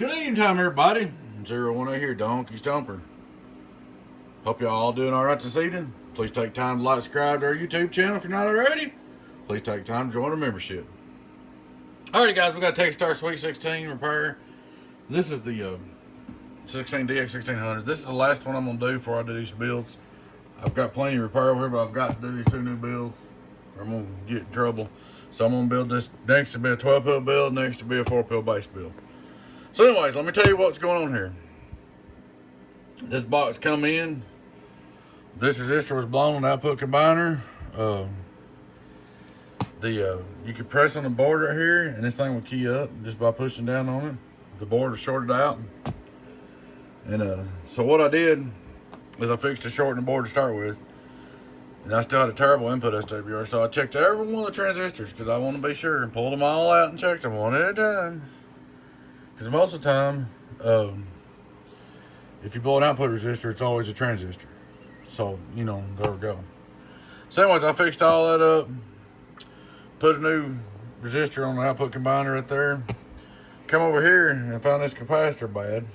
Good evening time, everybody. 018 here, Donkey Stomper. Hope y'all all doing alright this evening. Please take time to like, subscribe to our YouTube channel if you're not already. Please take time to join our membership. Alrighty, guys, we got a Techstar Sweet 16 repair. This is the 16DX 1600. This is the last one I'm going to do before I do these builds. I've got plenty of repair over here, but I've got to do these two new builds or I'm going to get in trouble. So I'm going to build this. Next to be a 12 pill build, next to be a 4 pill base build. So anyways, let me tell you what's going on here. This box come in. This resistor was blown on the output combiner. You can press on the board right here, and this thing will key up just by pushing down on it. The board was shorted out. And so what I did is I fixed the short in the board to start with. And I still had a terrible input SWR, so I checked every one of the transistors because I want to be sure and pulled them all out and checked them one at a time. Because most of the time, if you pull an output resistor, it's always a transistor. So, you know, there we go. So anyways, I fixed all that up. Put a new resistor on the output combiner right there. Come over here and found this capacitor bad.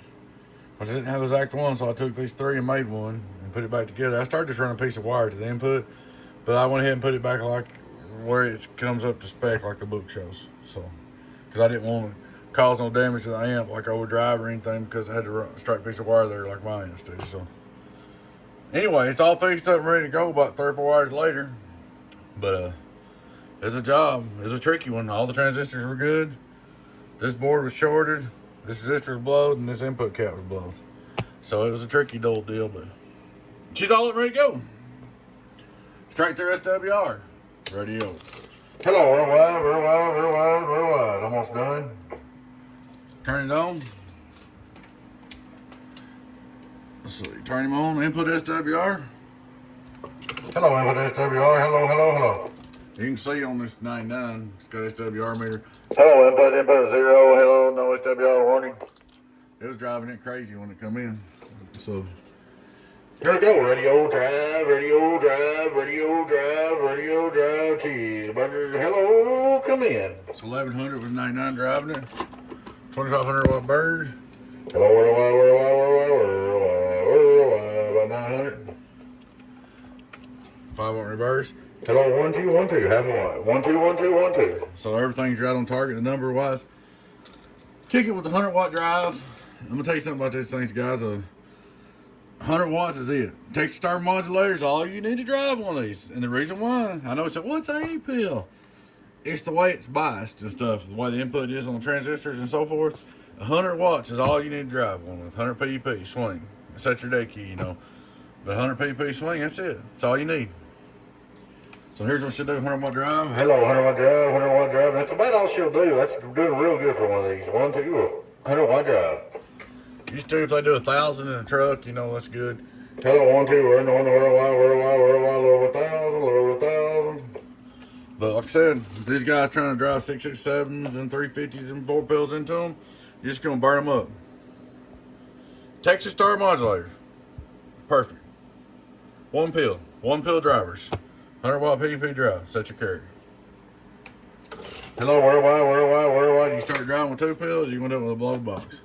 I didn't have the exact one, so I took these three and made one and put it back together. I started just running a piece of wire to the input, but I went ahead and put it back like where it comes up to spec like the book shows. So, because I didn't want to cause no damage to the amp like overdrive or anything because I had to run a straight piece of wire there like my amps do. So anyway, it's all fixed up and ready to go about 3 or 4 hours later. But it's a job. It's a tricky one. All the transistors were good. This board was shorted. This resistor was blowed and this input cap was blowed. So it was a tricky old deal, but she's all up ready to go. Straight through SWR. Radio. Hello, worldwide, worldwide, worldwide, worldwide. Almost done. Turn it on. Let's see. Turn him on. Input SWR. Hello, input SWR. Hello, hello, hello. You can see on this 99, it's got SWR meter. Hello, input 0. Hello, no SWR warning. It was driving it crazy when it come in. So here we go. Radio drive, radio drive, radio drive, radio drive, cheeseburger. Hello, come in. It's 1100 with 99 driving it. 2500 watt bird. Hello, worldwide, worldwide, worldwide, worldwide, about 900. 5 watt reverse. Hello, 1 2 1 2. Half a watt. 1 2 1 2 1 2. So everything's right on target, the number wise. Kick it with the 100 watt drive. I'm gonna tell you something about these things, guys. 100 watts is it. Takes star modulators, all you need to drive one of these. And the reason why, I know you said, what's A pill? It's the way it's biased and stuff, the way the input is on the transistors and so forth. 100 watts is all you need to drive one with. 100 PEP swing. Set your day key, you know. But 100 PEP swing, that's it. That's all you need. So here's what she'll do, 100 watt drive. Hello, 100 watt drive, 100 watt drive. That's about all she'll do. That's doing real good for one of these. 1 2 100 watt drive. Used to, if they do 1,000 in a truck, you know, that's good. Hello, 1 2, we're in the worldwide, worldwide, worldwide, a little over 1,000, a little over 1,000. But like I said, these guys trying to drive 667s and 350s and 4 pills into them, you're just going to burn them up. Texas Star modulators. Perfect. 1 pill drivers. 100 watt PEP drive. Set your carrier. Hello, worldwide, worldwide, worldwide. You start driving with 2 pills, you're going to do it with a blow box.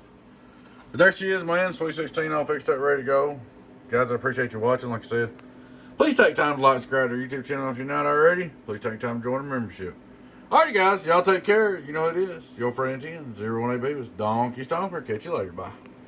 But there she is, man. Sweet 16 all fixed up, ready to go. Guys, I appreciate you watching. Like I said, please take time to like and subscribe to our YouTube channel if you're not already. Please take time to join the membership. Alrighty, guys. Y'all take care. You know who it is. Your friend 10, 018 B was Donkey Stomper. Catch you later. Bye.